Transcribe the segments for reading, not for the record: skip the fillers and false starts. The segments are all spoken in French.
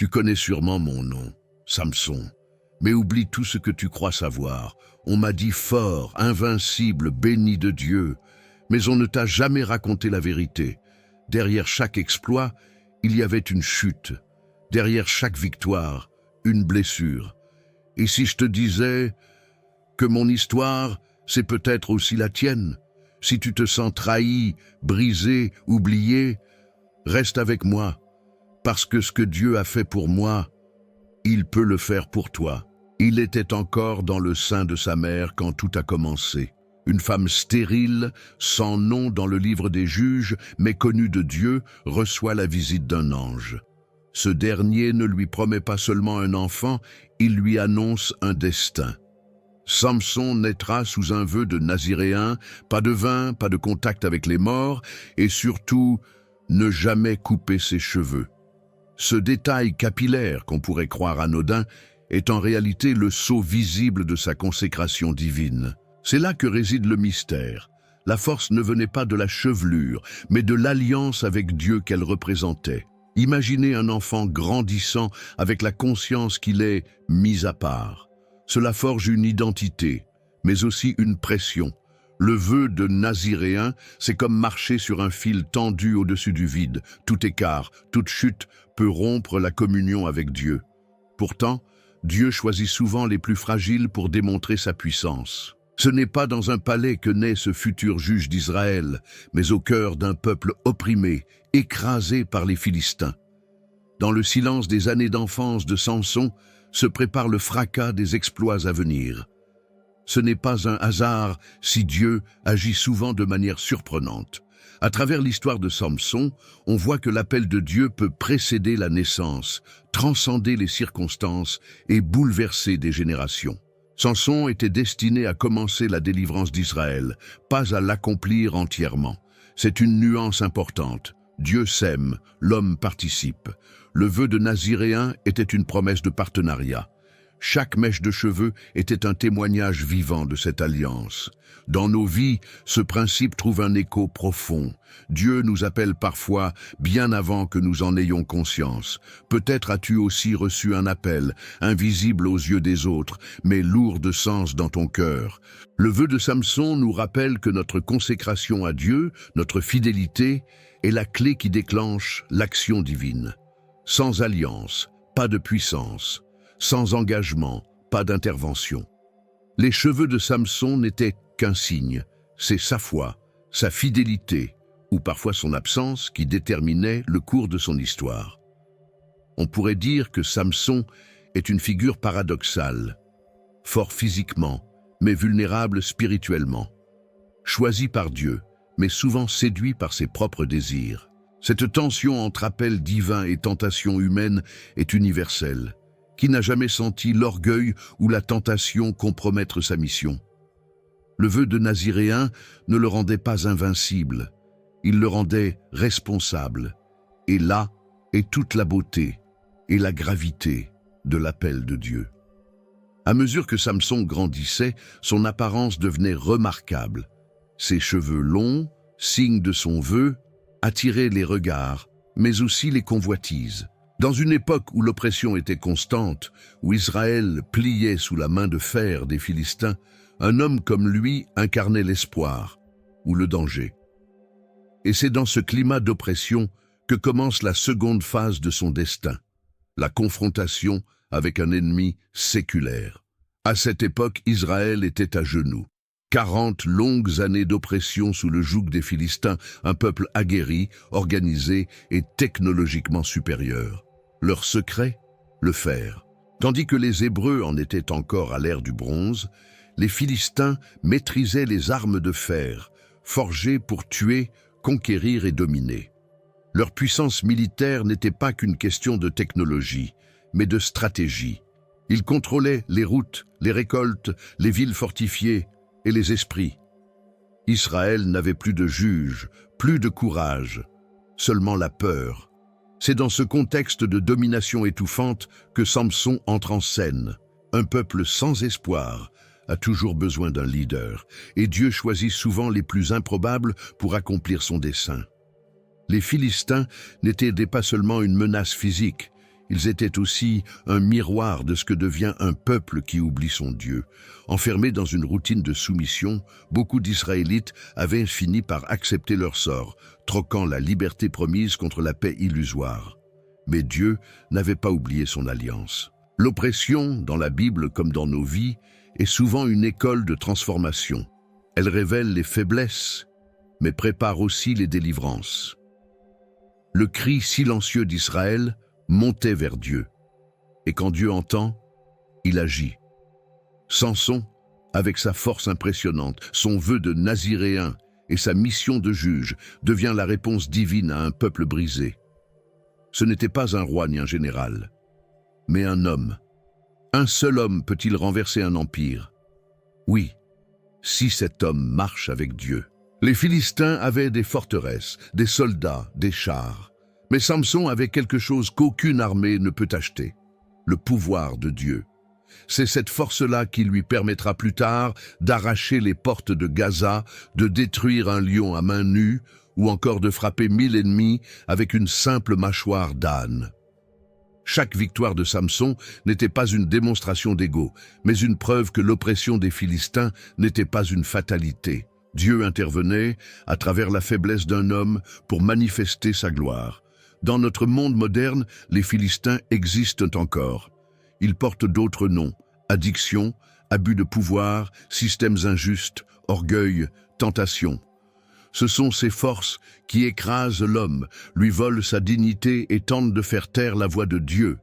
Tu connais sûrement mon nom, Samson, mais oublie tout ce que tu crois savoir. On m'a dit fort, invincible, béni de Dieu, mais on ne t'a jamais raconté la vérité. Derrière chaque exploit, il y avait une chute. Derrière chaque victoire, une blessure. Et si je te disais que mon histoire, c'est peut-être aussi la tienne, si tu te sens trahi, brisé, oublié, reste avec moi, parce que ce que Dieu a fait pour moi, il peut le faire pour toi. Il était encore dans le sein de sa mère quand tout a commencé. Une femme stérile, sans nom dans le livre des juges, mais connue de Dieu, reçoit la visite d'un ange. Ce dernier ne lui promet pas seulement un enfant, il lui annonce un destin. Samson naîtra sous un vœu de naziréen, pas de vin, pas de contact avec les morts, et surtout, ne jamais couper ses cheveux. Ce détail capillaire qu'on pourrait croire anodin est en réalité le sceau visible de sa consécration divine. C'est là que réside le mystère. La force ne venait pas de la chevelure, mais de l'alliance avec Dieu qu'elle représentait. Imaginez un enfant grandissant avec la conscience qu'il est mis à part. Cela forge une identité, mais aussi une pression. Le vœu de naziréen, c'est comme marcher sur un fil tendu au-dessus du vide. Tout écart, toute chute peut rompre la communion avec Dieu. Pourtant, Dieu choisit souvent les plus fragiles pour démontrer sa puissance. Ce n'est pas dans un palais que naît ce futur juge d'Israël, mais au cœur d'un peuple opprimé, écrasé par les Philistins. Dans le silence des années d'enfance de Samson, se prépare le fracas des exploits à venir. Ce n'est pas un hasard si Dieu agit souvent de manière surprenante. À travers l'histoire de Samson, on voit que l'appel de Dieu peut précéder la naissance, transcender les circonstances et bouleverser des générations. Samson était destiné à commencer la délivrance d'Israël, pas à l'accomplir entièrement. C'est une nuance importante. Dieu sème, l'homme participe. Le vœu de naziréen était une promesse de partenariat. Chaque mèche de cheveux était un témoignage vivant de cette alliance. Dans nos vies, ce principe trouve un écho profond. Dieu nous appelle parfois bien avant que nous en ayons conscience. Peut-être as-tu aussi reçu un appel, invisible aux yeux des autres, mais lourd de sens dans ton cœur. Le vœu de Samson nous rappelle que notre consécration à Dieu, notre fidélité, est la clé qui déclenche l'action divine. Sans alliance, pas de puissance. Sans engagement, pas d'intervention. Les cheveux de Samson n'étaient qu'un signe. C'est sa foi, sa fidélité, ou parfois son absence, qui déterminait le cours de son histoire. On pourrait dire que Samson est une figure paradoxale, fort physiquement, mais vulnérable spirituellement. Choisi par Dieu, mais souvent séduit par ses propres désirs. Cette tension entre appel divin et tentation humaine est universelle. Qui n'a jamais senti l'orgueil ou la tentation compromettre sa mission? Le vœu de naziréen ne le rendait pas invincible, il le rendait responsable. Et là est toute la beauté et la gravité de l'appel de Dieu. À mesure que Samson grandissait, son apparence devenait remarquable. Ses cheveux longs, signe de son vœu, attiraient les regards, mais aussi les convoitises. Dans une époque où l'oppression était constante, où Israël pliait sous la main de fer des Philistins, un homme comme lui incarnait l'espoir ou le danger. Et c'est dans ce climat d'oppression que commence la seconde phase de son destin, la confrontation avec un ennemi séculaire. À cette époque, Israël était à genoux. 40 longues années d'oppression sous le joug des Philistins, un peuple aguerri, organisé et technologiquement supérieur. Leur secret, le fer. Tandis que les Hébreux en étaient encore à l'ère du bronze, les Philistins maîtrisaient les armes de fer, forgées pour tuer, conquérir et dominer. Leur puissance militaire n'était pas qu'une question de technologie, mais de stratégie. Ils contrôlaient les routes, les récoltes, les villes fortifiées et les esprits. Israël n'avait plus de juge, plus de courage, seulement la peur. C'est dans ce contexte de domination étouffante que Samson entre en scène. Un peuple sans espoir a toujours besoin d'un leader, et Dieu choisit souvent les plus improbables pour accomplir son dessein. Les Philistins n'étaient pas seulement une menace physique, Ils étaient aussi un miroir de ce que devient un peuple qui oublie son Dieu. Enfermés dans une routine de soumission, beaucoup d'Israélites avaient fini par accepter leur sort, troquant la liberté promise contre la paix illusoire. Mais Dieu n'avait pas oublié son alliance. L'oppression, dans la Bible comme dans nos vies, est souvent une école de transformation. Elle révèle les faiblesses, mais prépare aussi les délivrances. Le cri silencieux d'Israël montait vers Dieu. Et quand Dieu entend, il agit. Samson, avec sa force impressionnante, son vœu de naziréen et sa mission de juge, devient la réponse divine à un peuple brisé. Ce n'était pas un roi ni un général, mais un homme. Un seul homme peut-il renverser un empire? Oui, si cet homme marche avec Dieu. Les Philistins avaient des forteresses, des soldats, des chars. Mais Samson avait quelque chose qu'aucune armée ne peut acheter, le pouvoir de Dieu. C'est cette force-là qui lui permettra plus tard d'arracher les portes de Gaza, de détruire un lion à main nue, ou encore de frapper 1000 ennemis avec une simple mâchoire d'âne. Chaque victoire de Samson n'était pas une démonstration d'ego, mais une preuve que l'oppression des Philistins n'était pas une fatalité. Dieu intervenait à travers la faiblesse d'un homme pour manifester sa gloire. Dans notre monde moderne, les Philistins existent encore. Ils portent d'autres noms: addiction, abus de pouvoir, systèmes injustes, orgueil, tentation. Ce sont ces forces qui écrasent l'homme, lui volent sa dignité et tentent de faire taire la voix de Dieu.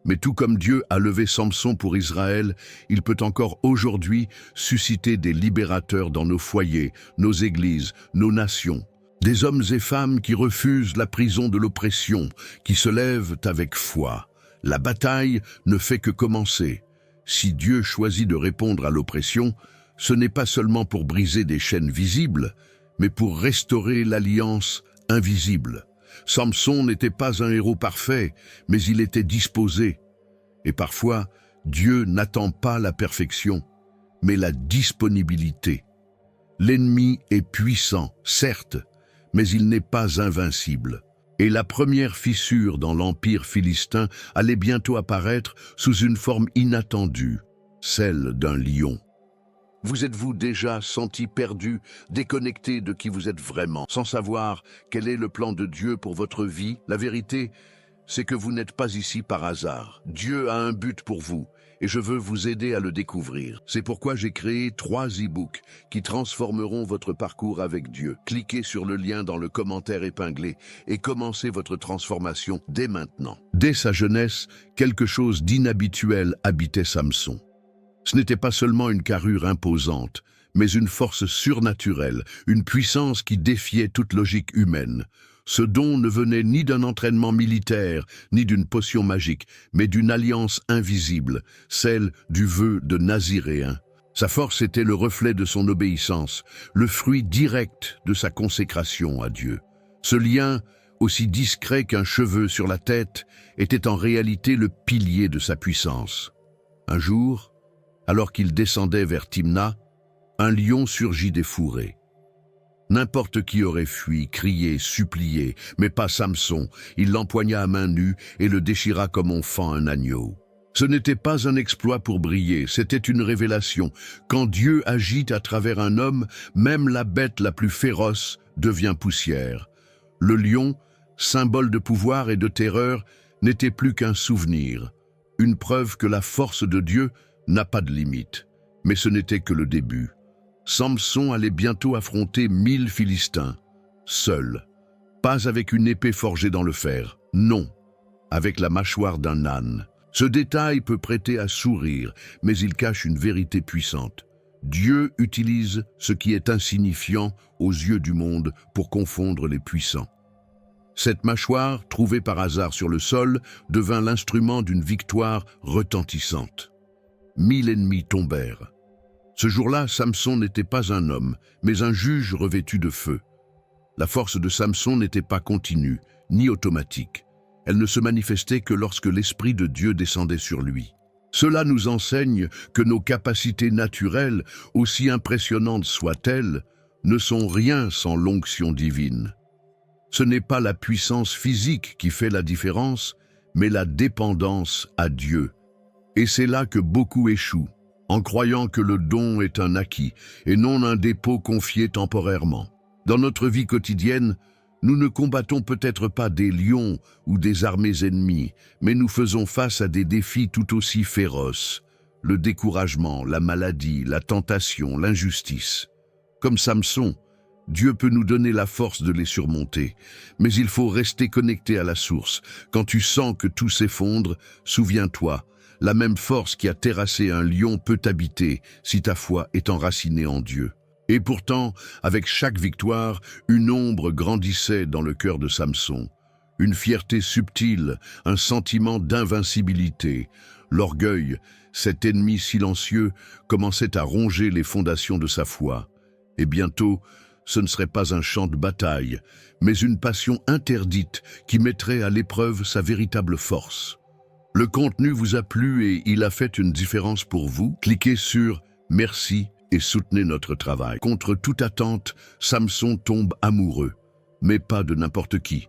Mais tout comme Dieu a levé Samson pour Israël, il peut encore aujourd'hui susciter des libérateurs dans nos foyers, nos églises, nos nations. Des hommes et femmes qui refusent la prison de l'oppression, qui se lèvent avec foi. La bataille ne fait que commencer. Si Dieu choisit de répondre à l'oppression, ce n'est pas seulement pour briser des chaînes visibles, mais pour restaurer l'alliance invisible. Samson n'était pas un héros parfait, mais il était disposé. Et parfois, Dieu n'attend pas la perfection, mais la disponibilité. L'ennemi est puissant, certes, mais il n'est pas invincible. Et la première fissure dans l'empire philistin allait bientôt apparaître sous une forme inattendue, celle d'un lion. Vous êtes-vous déjà senti perdu, déconnecté de qui vous êtes vraiment, sans savoir quel est le plan de Dieu pour votre vie? La vérité, c'est que vous n'êtes pas ici par hasard. Dieu a un but pour vous, et je veux vous aider à le découvrir. C'est pourquoi j'ai créé 3 e-books qui transformeront votre parcours avec Dieu. Cliquez sur le lien dans le commentaire épinglé et commencez votre transformation dès maintenant. Dès sa jeunesse, quelque chose d'inhabituel habitait Samson. Ce n'était pas seulement une carrure imposante, mais une force surnaturelle, une puissance qui défiait toute logique humaine. Ce don ne venait ni d'un entraînement militaire, ni d'une potion magique, mais d'une alliance invisible, celle du vœu de naziréen. Sa force était le reflet de son obéissance, le fruit direct de sa consécration à Dieu. Ce lien, aussi discret qu'un cheveu sur la tête, était en réalité le pilier de sa puissance. Un jour, alors qu'il descendait vers Timna, un lion surgit des fourrés. N'importe qui aurait fui, crié, supplié, mais pas Samson. Il l'empoigna à main nue et le déchira comme on fend un agneau. Ce n'était pas un exploit pour briller, c'était une révélation. Quand Dieu agit à travers un homme, même la bête la plus féroce devient poussière. Le lion, symbole de pouvoir et de terreur, n'était plus qu'un souvenir, une preuve que la force de Dieu n'a pas de limite. Mais ce n'était que le début. Samson allait bientôt affronter 1000 Philistins, seul, pas avec une épée forgée dans le fer, non, avec la mâchoire d'un âne. Ce détail peut prêter à sourire, mais il cache une vérité puissante. Dieu utilise ce qui est insignifiant aux yeux du monde pour confondre les puissants. Cette mâchoire, trouvée par hasard sur le sol, devint l'instrument d'une victoire retentissante. 1000 ennemis tombèrent. Ce jour-là, Samson n'était pas un homme, mais un juge revêtu de feu. La force de Samson n'était pas continue, ni automatique. Elle ne se manifestait que lorsque l'Esprit de Dieu descendait sur lui. Cela nous enseigne que nos capacités naturelles, aussi impressionnantes soient-elles, ne sont rien sans l'onction divine. Ce n'est pas la puissance physique qui fait la différence, mais la dépendance à Dieu. Et c'est là que beaucoup échouent, en croyant que le don est un acquis et non un dépôt confié temporairement. Dans notre vie quotidienne, nous ne combattons peut-être pas des lions ou des armées ennemies, mais nous faisons face à des défis tout aussi féroces. Le découragement, la maladie, la tentation, l'injustice. Comme Samson, Dieu peut nous donner la force de les surmonter, mais il faut rester connecté à la source. Quand tu sens que tout s'effondre, souviens-toi, la même force qui a terrassé un lion peut t'habiter si ta foi est enracinée en Dieu. Et pourtant, avec chaque victoire, une ombre grandissait dans le cœur de Samson. Une fierté subtile, un sentiment d'invincibilité. L'orgueil, cet ennemi silencieux, commençait à ronger les fondations de sa foi. Et bientôt, ce ne serait pas un champ de bataille, mais une passion interdite qui mettrait à l'épreuve sa véritable force. Le contenu vous a plu et il a fait une différence pour vous? Cliquez sur « Merci » et soutenez notre travail. Contre toute attente, Samson tombe amoureux, mais pas de n'importe qui.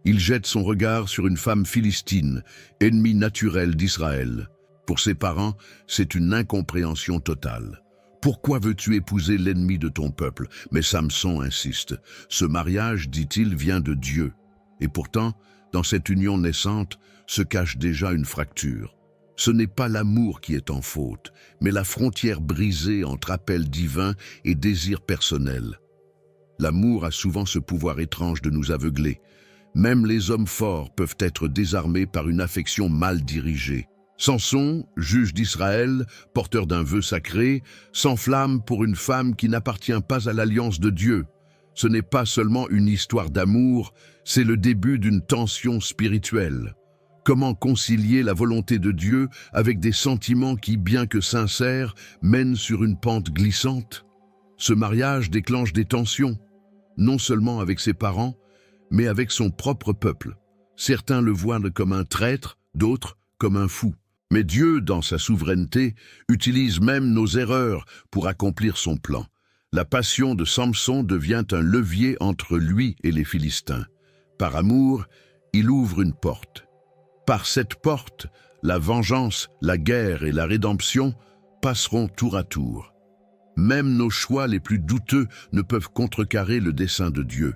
Il jette son regard sur une femme philistine, ennemie naturelle d'Israël. Pour ses parents, c'est une incompréhension totale. Pourquoi veux-tu épouser l'ennemi de ton peuple? Mais Samson insiste. Ce mariage, dit-il, vient de Dieu. Et pourtant, dans cette union naissante, se cache déjà une fracture. Ce n'est pas l'amour qui est en faute, mais la frontière brisée entre appel divin et désir personnel. L'amour a souvent ce pouvoir étrange de nous aveugler. Même les hommes forts peuvent être désarmés par une affection mal dirigée. Samson, juge d'Israël, porteur d'un vœu sacré, s'enflamme pour une femme qui n'appartient pas à l'alliance de Dieu. Ce n'est pas seulement une histoire d'amour, c'est le début d'une tension spirituelle. Comment concilier la volonté de Dieu avec des sentiments qui, bien que sincères, mènent sur une pente glissante? Ce mariage déclenche des tensions, non seulement avec ses parents, mais avec son propre peuple. Certains le voient comme un traître, d'autres comme un fou. Mais Dieu, dans sa souveraineté, utilise même nos erreurs pour accomplir son plan. La passion de Samson devient un levier entre lui et les Philistins. Par amour, il ouvre une porte. Par cette porte, la vengeance, la guerre et la rédemption passeront tour à tour. Même nos choix les plus douteux ne peuvent contrecarrer le dessein de Dieu.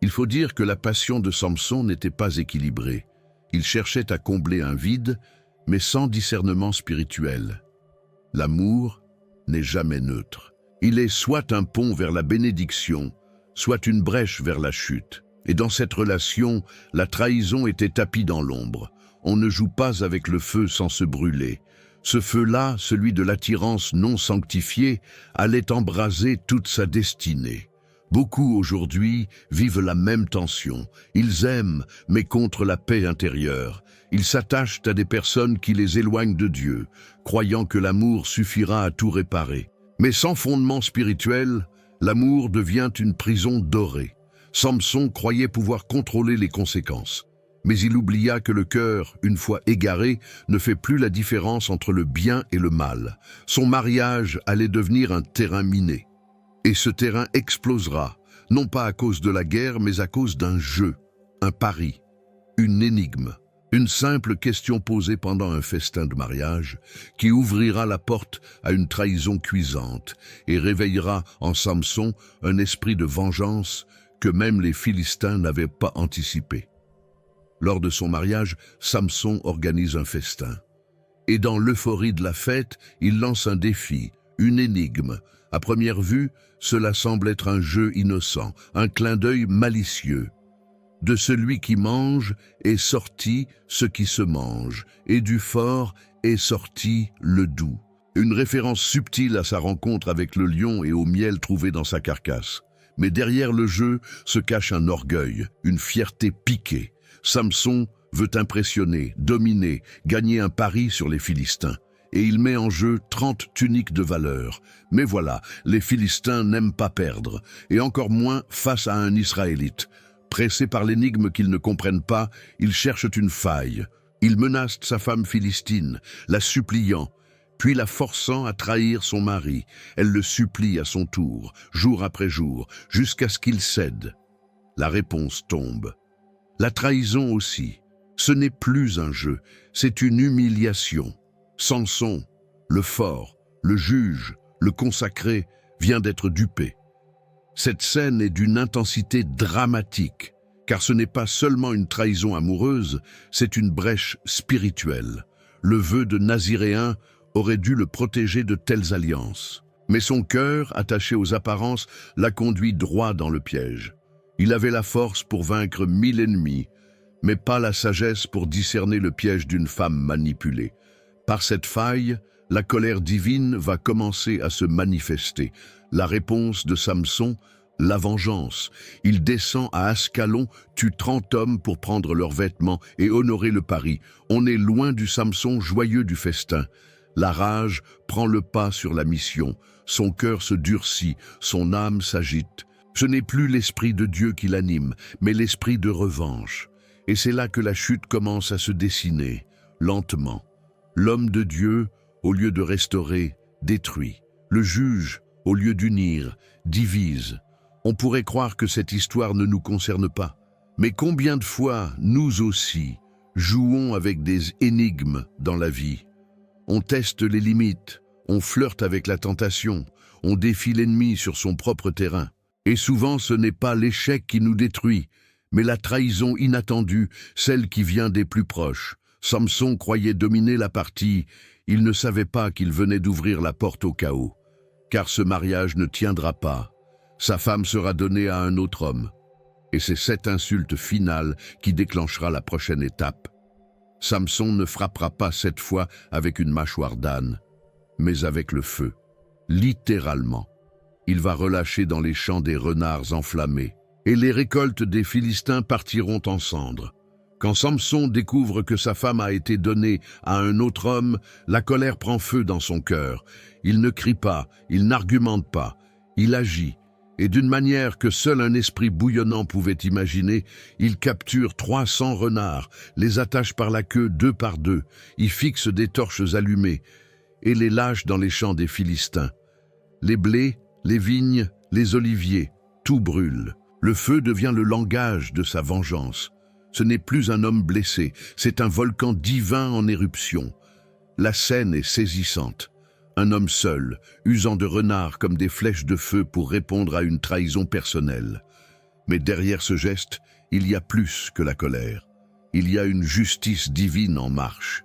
Il faut dire que la passion de Samson n'était pas équilibrée. Il cherchait à combler un vide, mais sans discernement spirituel. L'amour n'est jamais neutre. Il est soit un pont vers la bénédiction, soit une brèche vers la chute. Et dans cette relation, la trahison était tapie dans l'ombre. On ne joue pas avec le feu sans se brûler. Ce feu-là, celui de l'attirance non sanctifiée, allait embraser toute sa destinée. Beaucoup aujourd'hui vivent la même tension. Ils aiment, mais contre la paix intérieure. Ils s'attachent à des personnes qui les éloignent de Dieu, croyant que l'amour suffira à tout réparer. Mais sans fondement spirituel, l'amour devient une prison dorée. Samson croyait pouvoir contrôler les conséquences. Mais il oublia que le cœur, une fois égaré, ne fait plus la différence entre le bien et le mal. Son mariage allait devenir un terrain miné. Et ce terrain explosera, non pas à cause de la guerre, mais à cause d'un jeu, un pari, une énigme. Une simple question posée pendant un festin de mariage qui ouvrira la porte à une trahison cuisante et réveillera en Samson un esprit de vengeance que même les Philistins n'avaient pas anticipé. Lors de son mariage, Samson organise un festin. Et dans l'euphorie de la fête, il lance un défi, une énigme. À première vue, cela semble être un jeu innocent, un clin d'œil malicieux. De celui qui mange est sorti ce qui se mange, et du fort est sorti le doux. Une référence subtile à sa rencontre avec le lion et au miel trouvé dans sa carcasse. Mais derrière le jeu se cache un orgueil, une fierté piquée. Samson veut impressionner, dominer, gagner un pari sur les Philistins. Et il met en jeu 30 tuniques de valeur. Mais voilà, les Philistins n'aiment pas perdre, et encore moins face à un Israélite. Pressés par l'énigme qu'ils ne comprennent pas, ils cherchent une faille. Ils menacent sa femme philistine, la suppliant, puis la forçant à trahir son mari. Elle le supplie à son tour, jour après jour, jusqu'à ce qu'il cède. La réponse tombe. La trahison aussi. Ce n'est plus un jeu, c'est une humiliation. Samson, le fort, le juge, le consacré, vient d'être dupé. Cette scène est d'une intensité dramatique, car ce n'est pas seulement une trahison amoureuse, c'est une brèche spirituelle. Le vœu de Naziréen aurait dû le protéger de telles alliances. Mais son cœur, attaché aux apparences, l'a conduit droit dans le piège. Il avait la force pour vaincre 1000 ennemis, mais pas la sagesse pour discerner le piège d'une femme manipulée. Par cette faille, la colère divine va commencer à se manifester. La réponse de Samson, la vengeance. Il descend à Ascalon, tue 30 hommes pour prendre leurs vêtements et honorer le pari. On est loin du Samson joyeux du festin. La rage prend le pas sur la mission. Son cœur se durcit, son âme s'agite. Ce n'est plus l'esprit de Dieu qui l'anime, mais l'esprit de revanche. Et c'est là que la chute commence à se dessiner, lentement. L'homme de Dieu, au lieu de restaurer, détruit. Le juge, au lieu d'unir, divise. On pourrait croire que cette histoire ne nous concerne pas. Mais combien de fois, nous aussi, jouons avec des énigmes dans la vie? On teste les limites, on flirte avec la tentation, on défie l'ennemi sur son propre terrain. Et souvent, ce n'est pas l'échec qui nous détruit, mais la trahison inattendue, celle qui vient des plus proches. Samson croyait dominer la partie, il ne savait pas qu'il venait d'ouvrir la porte au chaos. Car ce mariage ne tiendra pas. Sa femme sera donnée à un autre homme. Et c'est cette insulte finale qui déclenchera la prochaine étape. Samson ne frappera pas cette fois avec une mâchoire d'âne, mais avec le feu. Littéralement. Il va relâcher dans les champs des renards enflammés, et les récoltes des Philistins partiront en cendres. Quand Samson découvre que sa femme a été donnée à un autre homme, la colère prend feu dans son cœur. Il ne crie pas, il n'argumente pas, il agit. Et d'une manière que seul un esprit bouillonnant pouvait imaginer, il capture 300 renards, les attache par la queue 2 par 2, y fixe des torches allumées et les lâche dans les champs des Philistins. Les blés, les vignes, les oliviers, tout brûle. Le feu devient le langage de sa vengeance. Ce n'est plus un homme blessé, c'est un volcan divin en éruption. La scène est saisissante. Un homme seul, usant de renards comme des flèches de feu pour répondre à une trahison personnelle. Mais derrière ce geste, il y a plus que la colère. Il y a une justice divine en marche.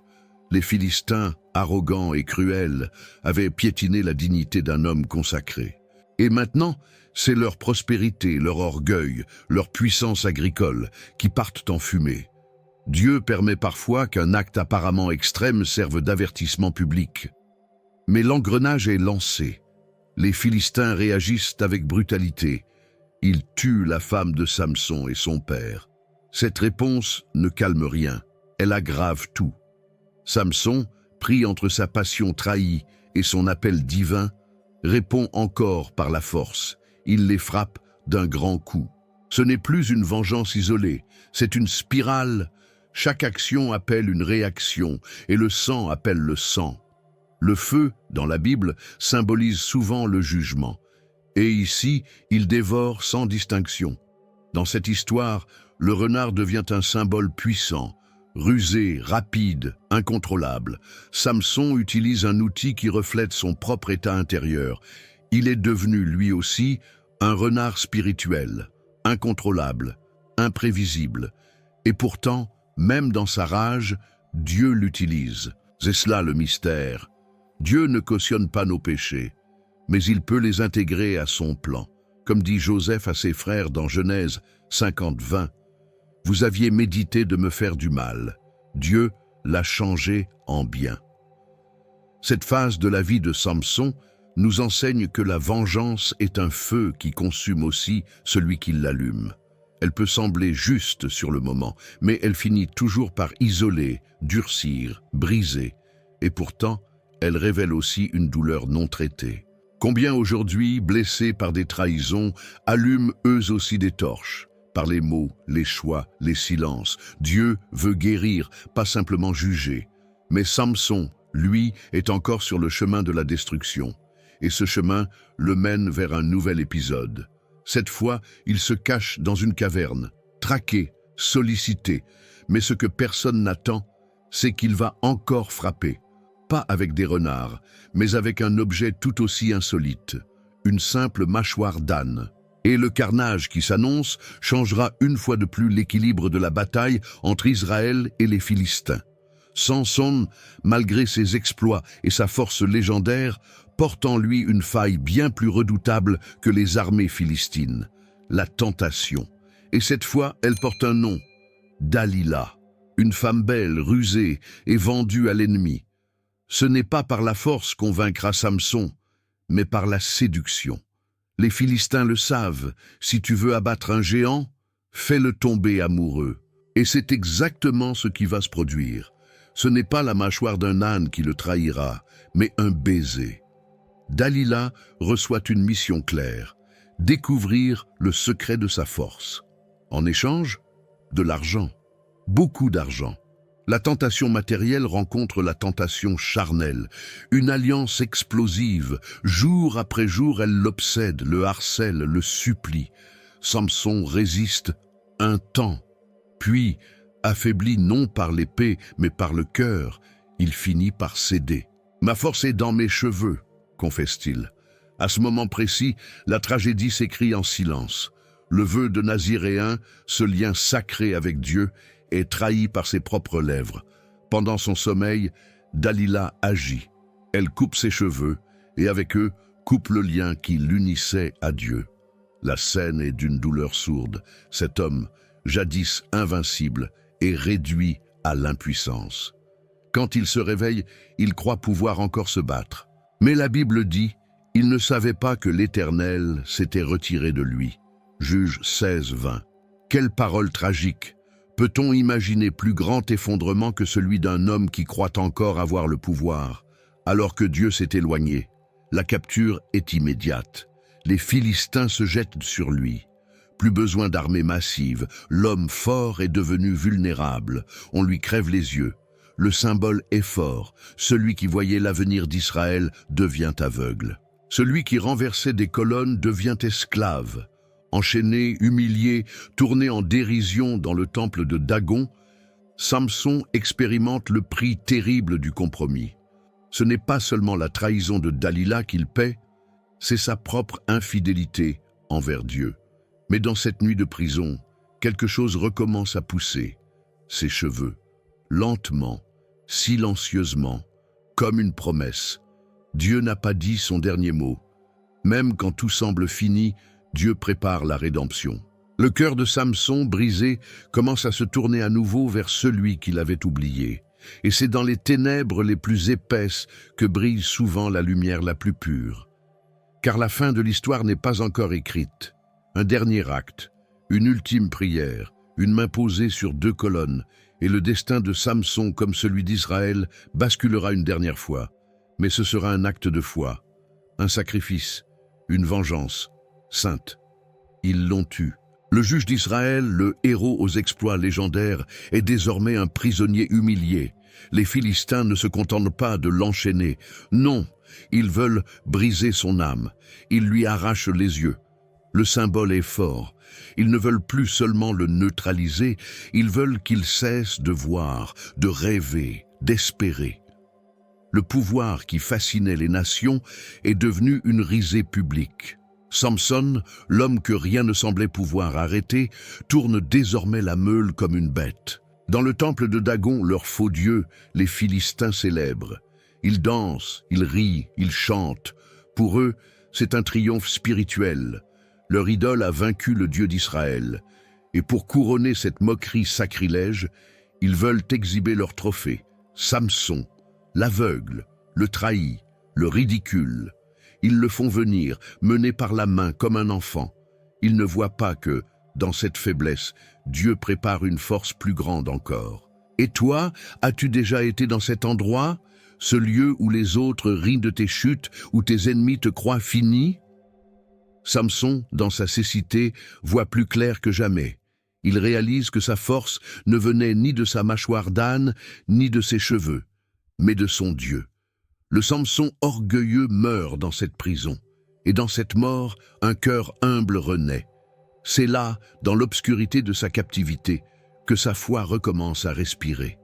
Les Philistins, arrogants et cruels, avaient piétiné la dignité d'un homme consacré. Et maintenant, c'est leur prospérité, leur orgueil, leur puissance agricole qui partent en fumée. Dieu permet parfois qu'un acte apparemment extrême serve d'avertissement public. Mais l'engrenage est lancé. Les Philistins réagissent avec brutalité. Ils tuent la femme de Samson et son père. Cette réponse ne calme rien, elle aggrave tout. Samson, pris entre sa passion trahie et son appel divin, répond encore par la force. Il les frappe d'un grand coup. Ce n'est plus une vengeance isolée, c'est une spirale. Chaque action appelle une réaction, et le sang appelle le sang. Le feu, dans la Bible, symbolise souvent le jugement. Et ici, il dévore sans distinction. Dans cette histoire, le renard devient un symbole puissant, rusé, rapide, incontrôlable. Samson utilise un outil qui reflète son propre état intérieur. Il est devenu, lui aussi, un renard spirituel, incontrôlable, imprévisible. Et pourtant, même dans sa rage, Dieu l'utilise. C'est cela le mystère. Dieu ne cautionne pas nos péchés, mais il peut les intégrer à son plan. Comme dit Joseph à ses frères dans Genèse 50-20, « Vous aviez médité de me faire du mal. Dieu l'a changé en bien. » Cette phase de la vie de Samson nous enseigne que la vengeance est un feu qui consume aussi celui qui l'allume. Elle peut sembler juste sur le moment, mais elle finit toujours par isoler, durcir, briser. Et pourtant, elle révèle aussi une douleur non traitée. Combien aujourd'hui, blessés par des trahisons, allument eux aussi des torches? Par les mots, les choix, les silences. Dieu veut guérir, pas simplement juger. Mais Samson, lui, est encore sur le chemin de la destruction. Et ce chemin le mène vers un nouvel épisode. Cette fois, il se cache dans une caverne, traqué, sollicité, mais ce que personne n'attend, c'est qu'il va encore frapper. Pas avec des renards, mais avec un objet tout aussi insolite, une simple mâchoire d'âne. Et le carnage qui s'annonce changera une fois de plus l'équilibre de la bataille entre Israël et les Philistins. Samson, malgré ses exploits et sa force légendaire, porte en lui une faille bien plus redoutable que les armées philistines, la tentation. Et cette fois, elle porte un nom, Dalila, une femme belle, rusée et vendue à l'ennemi. Ce n'est pas par la force qu'on vaincra Samson, mais par la séduction. Les Philistins le savent, si tu veux abattre un géant, fais-le tomber amoureux. Et c'est exactement ce qui va se produire. Ce n'est pas la mâchoire d'un âne qui le trahira, mais un baiser. Dalila reçoit une mission claire, découvrir le secret de sa force. En échange, de l'argent, beaucoup d'argent. La tentation matérielle rencontre la tentation charnelle, une alliance explosive. Jour après jour, elle l'obsède, le harcèle, le supplie. Samson résiste un temps, puis, affaibli non par l'épée, mais par le cœur, il finit par céder. « Ma force est dans mes cheveux », confesse-t-il. À ce moment précis, la tragédie s'écrit en silence. Le vœu de Naziréen, ce lien sacré avec Dieu, est trahi par ses propres lèvres. Pendant son sommeil, Dalila agit. Elle coupe ses cheveux et avec eux coupe le lien qui l'unissait à Dieu. La scène est d'une douleur sourde. Cet homme, jadis invincible, est réduit à l'impuissance. Quand il se réveille, il croit pouvoir encore se battre. Mais la Bible dit, il ne savait pas que l'Éternel s'était retiré de lui. Juge 16-20. Quelle parole tragique! Peut-on imaginer plus grand effondrement que celui d'un homme qui croit encore avoir le pouvoir, alors que Dieu s'est éloigné? La capture est immédiate. Les Philistins se jettent sur lui. Plus besoin d'armées massives, l'homme fort est devenu vulnérable. On lui crève les yeux. Le symbole est fort. Celui qui voyait l'avenir d'Israël devient aveugle. Celui qui renversait des colonnes devient esclave. Enchaîné, humilié, tourné en dérision dans le temple de Dagon, Samson expérimente le prix terrible du compromis. Ce n'est pas seulement la trahison de Dalila qu'il paie, c'est sa propre infidélité envers Dieu. Mais dans cette nuit de prison, quelque chose recommence à pousser. Ses cheveux, lentement, silencieusement, comme une promesse. Dieu n'a pas dit son dernier mot. Même quand tout semble fini, Dieu prépare la rédemption. Le cœur de Samson, brisé, commence à se tourner à nouveau vers celui qu'il avait oublié. Et c'est dans les ténèbres les plus épaisses que brille souvent la lumière la plus pure. Car la fin de l'histoire n'est pas encore écrite. Un dernier acte, une ultime prière, une main posée sur 2 colonnes, et le destin de Samson comme celui d'Israël basculera une dernière fois. Mais ce sera un acte de foi, un sacrifice, une vengeance sainte. Ils l'ont tué. Le juge d'Israël, le héros aux exploits légendaires, est désormais un prisonnier humilié. Les Philistins ne se contentent pas de l'enchaîner. Non, ils veulent briser son âme. Ils lui arrachent les yeux. Le symbole est fort. Ils ne veulent plus seulement le neutraliser, ils veulent qu'il cesse de voir, de rêver, d'espérer. Le pouvoir qui fascinait les nations est devenu une risée publique. Samson, l'homme que rien ne semblait pouvoir arrêter, tourne désormais la meule comme une bête. Dans le temple de Dagon, leur faux dieu, les Philistins célèbrent. Ils dansent, ils rient, ils chantent. Pour eux, c'est un triomphe spirituel. Leur idole a vaincu le Dieu d'Israël. Et pour couronner cette moquerie sacrilège, ils veulent exhiber leur trophée. Samson, l'aveugle, le trahi, le ridicule. Ils le font venir, mené par la main comme un enfant. Ils ne voient pas que, dans cette faiblesse, Dieu prépare une force plus grande encore. Et toi, as-tu déjà été dans cet endroit, ce lieu où les autres rient de tes chutes, où tes ennemis te croient fini? Samson, dans sa cécité, voit plus clair que jamais. Il réalise que sa force ne venait ni de sa mâchoire d'âne, ni de ses cheveux, mais de son Dieu. Le Samson orgueilleux meurt dans cette prison, et dans cette mort, un cœur humble renaît. C'est là, dans l'obscurité de sa captivité, que sa foi recommence à respirer.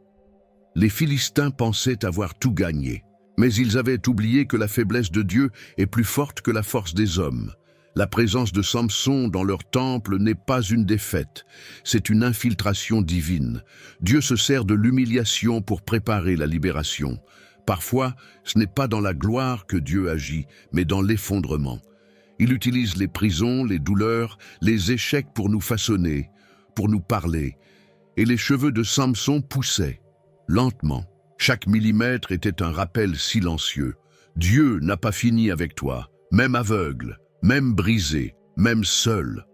Les Philistins pensaient avoir tout gagné, mais ils avaient oublié que la faiblesse de Dieu est plus forte que la force des hommes. La présence de Samson dans leur temple n'est pas une défaite, c'est une infiltration divine. Dieu se sert de l'humiliation pour préparer la libération. Parfois, ce n'est pas dans la gloire que Dieu agit, mais dans l'effondrement. Il utilise les prisons, les douleurs, les échecs pour nous façonner, pour nous parler. Et les cheveux de Samson poussaient, lentement. Chaque millimètre était un rappel silencieux. Dieu n'a pas fini avec toi, même aveugle, même brisé, même seul.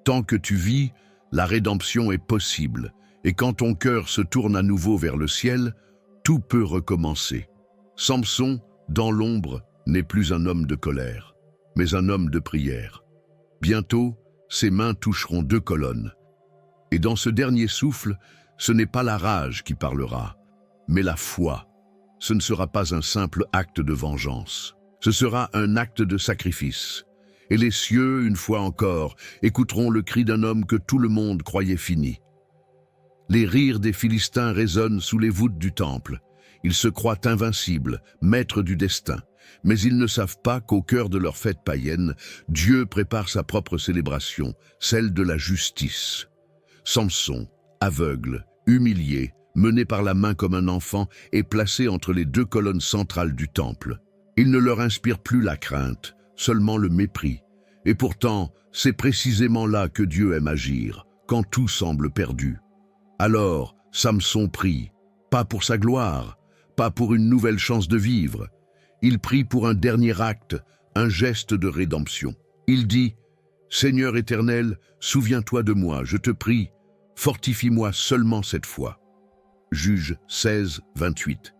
Tant que tu vis, la rédemption est possible. Et quand ton cœur se tourne à nouveau vers le ciel, tout peut recommencer. Samson, dans l'ombre, n'est plus un homme de colère, mais un homme de prière. Bientôt, ses mains toucheront 2 colonnes. Et dans ce dernier souffle, ce n'est pas la rage qui parlera, mais la foi. Ce ne sera pas un simple acte de vengeance. Ce sera un acte de sacrifice. Et les cieux, une fois encore, écouteront le cri d'un homme que tout le monde croyait fini. Les rires des Philistins résonnent sous les voûtes du temple. Ils se croient invincibles, maîtres du destin. Mais ils ne savent pas qu'au cœur de leur fête païenne, Dieu prépare sa propre célébration, celle de la justice. Samson, aveugle, humilié, mené par la main comme un enfant, est placé entre les 2 colonnes centrales du temple. Il ne leur inspire plus la crainte, seulement le mépris. Et pourtant, c'est précisément là que Dieu aime agir, quand tout semble perdu. Alors, Samson prie, pas pour sa gloire, pas pour une nouvelle chance de vivre. Il prie pour un dernier acte, un geste de rédemption. Il dit, « Seigneur éternel, souviens-toi de moi, je te prie, fortifie-moi seulement cette fois. » Juge 16, 28.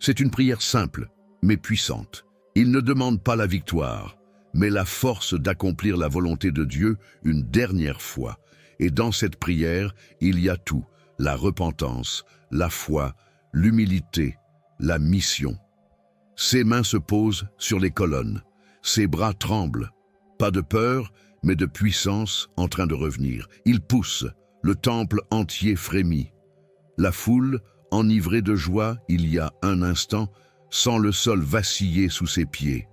C'est une prière simple, mais puissante. Il ne demande pas la victoire, mais la force d'accomplir la volonté de Dieu une dernière fois. Et dans cette prière, il y a tout, la repentance, la foi, l'humilité, la mission. Ses mains se posent sur les colonnes, ses bras tremblent, pas de peur, mais de puissance en train de revenir. Il pousse, le temple entier frémit. La foule, enivrée de joie il y a un instant, sent le sol vaciller sous ses pieds.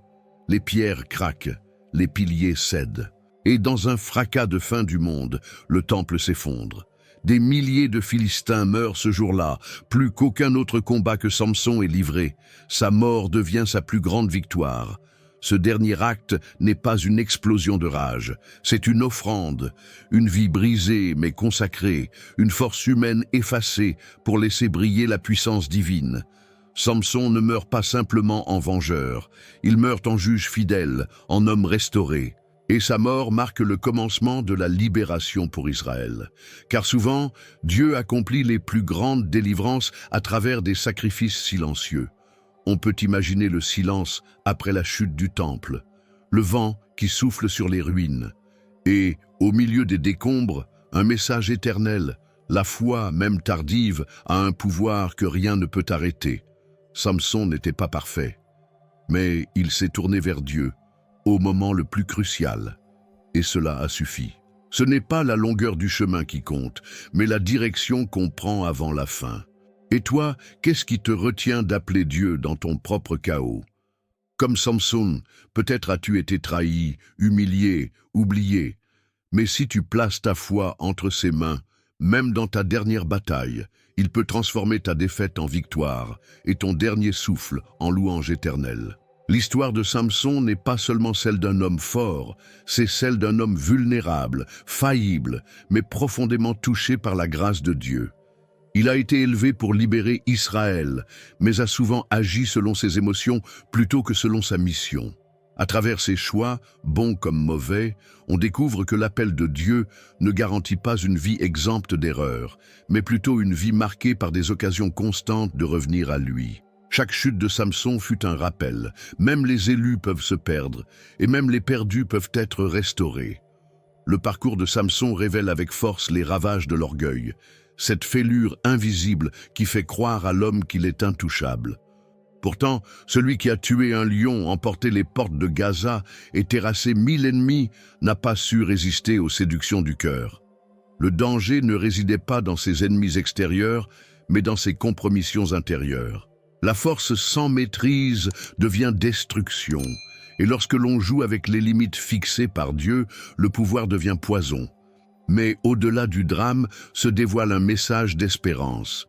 Les pierres craquent, les piliers cèdent. Et dans un fracas de fin du monde, le temple s'effondre. Des milliers de Philistins meurent ce jour-là, plus qu'aucun autre combat que Samson est livré. Sa mort devient sa plus grande victoire. Ce dernier acte n'est pas une explosion de rage, c'est une offrande, une vie brisée mais consacrée, une force humaine effacée pour laisser briller la puissance divine. Samson ne meurt pas simplement en vengeur, il meurt en juge fidèle, en homme restauré. Et sa mort marque le commencement de la libération pour Israël. Car souvent, Dieu accomplit les plus grandes délivrances à travers des sacrifices silencieux. On peut imaginer le silence après la chute du temple, le vent qui souffle sur les ruines, et, au milieu des décombres, un message éternel. La foi, même tardive, a un pouvoir que rien ne peut arrêter. Samson n'était pas parfait, mais il s'est tourné vers Dieu, au moment le plus crucial, et cela a suffi. Ce n'est pas la longueur du chemin qui compte, mais la direction qu'on prend avant la fin. Et toi, qu'est-ce qui te retient d'appeler Dieu dans ton propre chaos? Comme Samson, peut-être as-tu été trahi, humilié, oublié, mais si tu places ta foi entre ses mains, même dans ta dernière bataille, il peut transformer ta défaite en victoire et ton dernier souffle en louange éternelle. L'histoire de Samson n'est pas seulement celle d'un homme fort, c'est celle d'un homme vulnérable, faillible, mais profondément touché par la grâce de Dieu. Il a été élevé pour libérer Israël, mais a souvent agi selon ses émotions plutôt que selon sa mission. À travers ses choix, bons comme mauvais, on découvre que l'appel de Dieu ne garantit pas une vie exempte d'erreurs, mais plutôt une vie marquée par des occasions constantes de revenir à lui. Chaque chute de Samson fut un rappel. Même les élus peuvent se perdre, et même les perdus peuvent être restaurés. Le parcours de Samson révèle avec force les ravages de l'orgueil, cette fêlure invisible qui fait croire à l'homme qu'il est intouchable. Pourtant, celui qui a tué un lion, emporté les portes de Gaza et terrassé 1000 ennemis n'a pas su résister aux séductions du cœur. Le danger ne résidait pas dans ses ennemis extérieurs, mais dans ses compromissions intérieures. La force sans maîtrise devient destruction, et lorsque l'on joue avec les limites fixées par Dieu, le pouvoir devient poison. Mais au-delà du drame se dévoile un message d'espérance.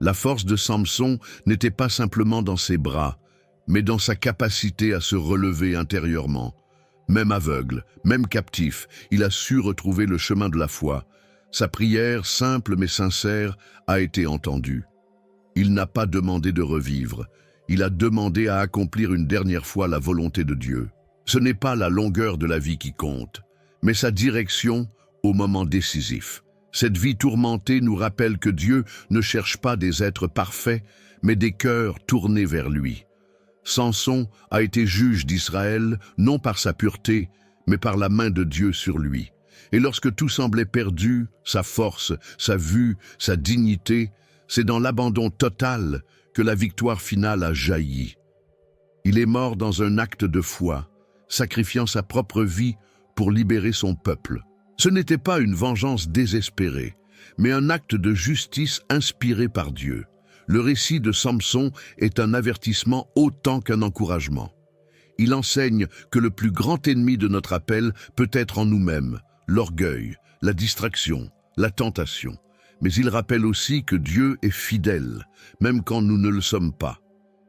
La force de Samson n'était pas simplement dans ses bras, mais dans sa capacité à se relever intérieurement. Même aveugle, même captif, il a su retrouver le chemin de la foi. Sa prière, simple mais sincère, a été entendue. Il n'a pas demandé de revivre, il a demandé à accomplir une dernière fois la volonté de Dieu. Ce n'est pas la longueur de la vie qui compte, mais sa direction au moment décisif. Cette vie tourmentée nous rappelle que Dieu ne cherche pas des êtres parfaits, mais des cœurs tournés vers lui. Samson a été juge d'Israël, non par sa pureté, mais par la main de Dieu sur lui. Et lorsque tout semblait perdu, sa force, sa vue, sa dignité, c'est dans l'abandon total que la victoire finale a jailli. Il est mort dans un acte de foi, sacrifiant sa propre vie pour libérer son peuple. Ce n'était pas une vengeance désespérée, mais un acte de justice inspiré par Dieu. Le récit de Samson est un avertissement autant qu'un encouragement. Il enseigne que le plus grand ennemi de notre appel peut être en nous-mêmes, l'orgueil, la distraction, la tentation. Mais il rappelle aussi que Dieu est fidèle, même quand nous ne le sommes pas,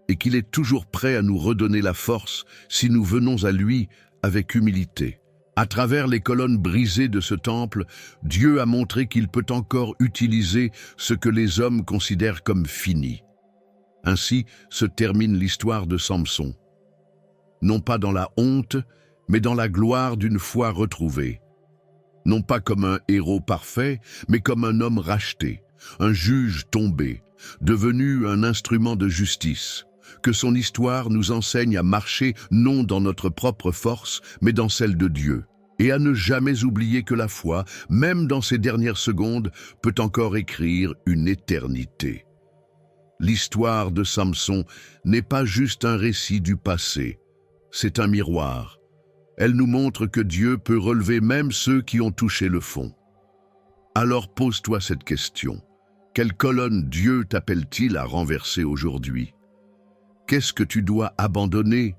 et qu'il est toujours prêt à nous redonner la force si nous venons à lui avec humilité. À travers les colonnes brisées de ce temple, Dieu a montré qu'il peut encore utiliser ce que les hommes considèrent comme fini. Ainsi se termine l'histoire de Samson. Non pas dans la honte, mais dans la gloire d'une foi retrouvée. Non pas comme un héros parfait, mais comme un homme racheté, un juge tombé, devenu un instrument de justice. Que son histoire nous enseigne à marcher non dans notre propre force, mais dans celle de Dieu, et à ne jamais oublier que la foi, même dans ses dernières secondes, peut encore écrire une éternité. L'histoire de Samson n'est pas juste un récit du passé, c'est un miroir. Elle nous montre que Dieu peut relever même ceux qui ont touché le fond. Alors pose-toi cette question. Quelle colonne Dieu t'appelle-t-il à renverser aujourd'hui? Qu'est-ce que tu dois abandonner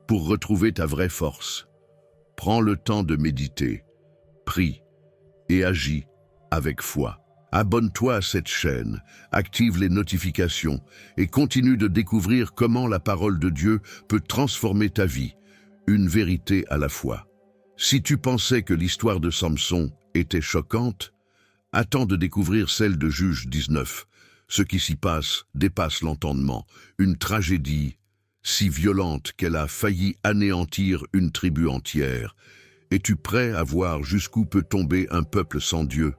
pour retrouver ta vraie force? Prends le temps de méditer, prie et agis avec foi. Abonne-toi à cette chaîne, active les notifications et continue de découvrir comment la parole de Dieu peut transformer ta vie, une vérité à la fois. Si tu pensais que l'histoire de Samson était choquante, attends de découvrir celle de Juge 19. Ce qui s'y passe dépasse l'entendement, une tragédie si violente qu'elle a failli anéantir une tribu entière. Es-tu prêt à voir jusqu'où peut tomber un peuple sans Dieu?